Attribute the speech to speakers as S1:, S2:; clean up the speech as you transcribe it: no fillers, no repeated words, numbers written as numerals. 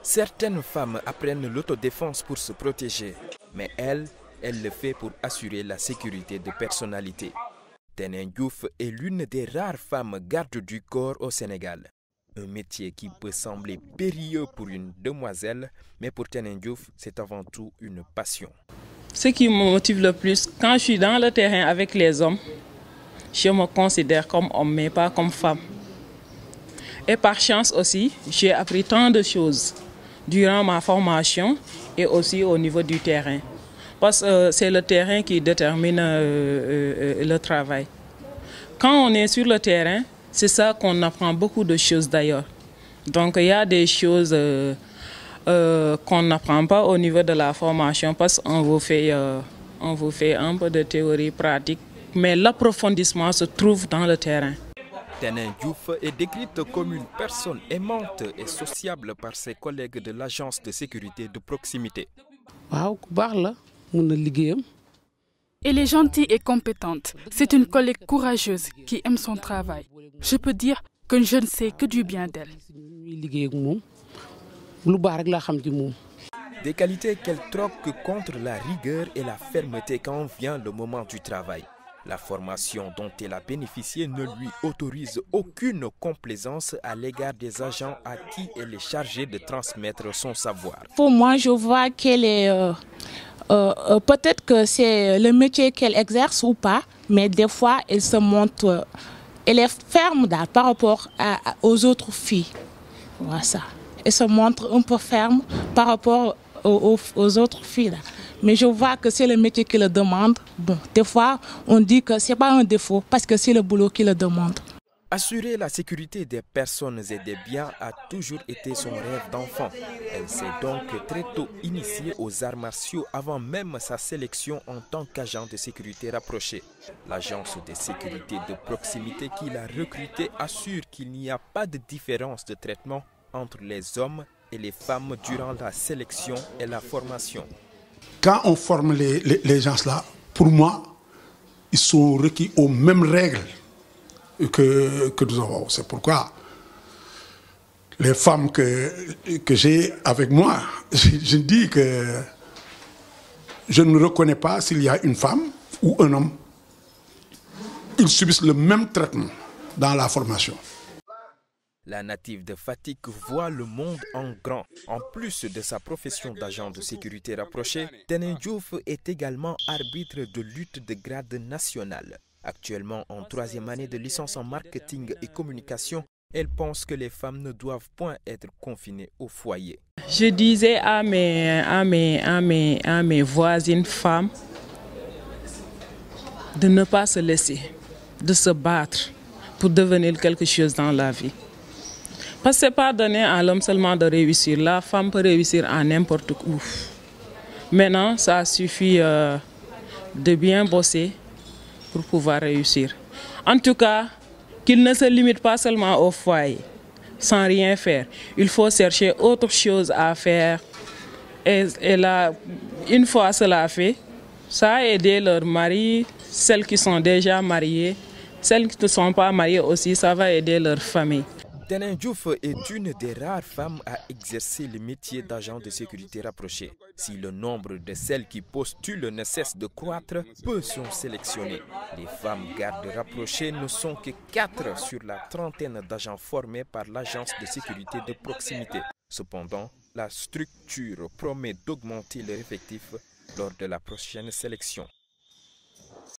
S1: Certaines femmes apprennent l'autodéfense pour se protéger, mais elle le fait pour assurer la sécurité de personnalité. Tenen Diouf est l'une des rares femmes gardes du corps au Sénégal. Un métier qui peut sembler périlleux pour une demoiselle, mais pour Tenen Diouf, c'est avant tout une passion.
S2: Ce qui me motive le plus, quand je suis dans le terrain avec les hommes, je me considère comme homme, mais pas comme femme. Et par chance aussi, j'ai appris tant de choses durant ma formation et aussi au niveau du terrain. Parce que c'est le terrain qui détermine le travail. Quand on est sur le terrain, c'est ça qu'on apprend beaucoup de choses d'ailleurs. Donc il y a des choses qu'on n'apprend pas au niveau de la formation parce qu'on vous fait un peu de théorie pratique, mais l'approfondissement se trouve dans le terrain.
S1: Tenen Diouf est décrite comme une personne aimante et sociable par ses collègues de l'agence de sécurité de proximité.
S3: Elle est gentille et compétente. C'est une collègue courageuse qui aime son travail. Je peux dire que je ne sais que du bien d'elle.
S1: Des qualités qu'elle troque contre la rigueur et la fermeté quand vient le moment du travail. La formation dont elle a bénéficié ne lui autorise aucune complaisance à l'égard des agents à qui elle est chargée de transmettre son savoir.
S4: Pour moi, je vois qu'elle est... peut-être que c'est le métier qu'elle exerce ou pas, mais des fois, elle se montre... elle est ferme là, par rapport aux autres filles. Voilà ça. Elle se montre un peu ferme par rapport aux autres filles là. Mais je vois que c'est le métier qui le demande. Bon, des fois, on dit que ce n'est pas un défaut parce que c'est le boulot qui le demande.
S1: Assurer la sécurité des personnes et des biens a toujours été son rêve d'enfant. Elle s'est donc très tôt initiée aux arts martiaux avant même sa sélection en tant qu'agent de sécurité rapproché. L'agence de sécurité de proximité qui l'a recrutée assure qu'il n'y a pas de différence de traitement entre les hommes et les femmes durant la sélection et la formation.
S5: Quand on forme les gens-là, pour moi, ils sont requis aux mêmes règles que nous avons. C'est pourquoi les femmes que j'ai avec moi, je dis que je ne reconnais pas s'il y a une femme ou un homme. Ils subissent le même traitement dans la formation.
S1: La native de Fatick voit le monde en grand. En plus de sa profession d'agent de sécurité rapproché, Tenen Diouf est également arbitre de lutte de grade national. Actuellement en 3e année de licence en marketing et communication, elle pense que les femmes ne doivent point être confinées au foyer.
S2: Je disais à mes voisines femmes de ne pas se laisser, de se battre pour devenir quelque chose dans la vie. Parce que ce n'est pas donné à l'homme seulement de réussir. La femme peut réussir à n'importe où. Maintenant, ça suffit de bien bosser pour pouvoir réussir. En tout cas, qu'il ne se limite pas seulement au foyer, sans rien faire. Il faut chercher autre chose à faire. Et là, une fois cela fait, ça a aidé leurs maris, celles qui sont déjà mariées, celles qui ne sont pas mariées aussi, ça va aider leur famille.
S1: Tenen Diouf est une des rares femmes à exercer le métier d'agent de sécurité rapproché. Si le nombre de celles qui postulent ne cesse de croître, peu sont sélectionnées. Les femmes gardes rapprochées ne sont que 4 sur la trentaine d'agents formés par l'agence de sécurité de proximité. Cependant, la structure promet d'augmenter leur effectif lors de la prochaine sélection.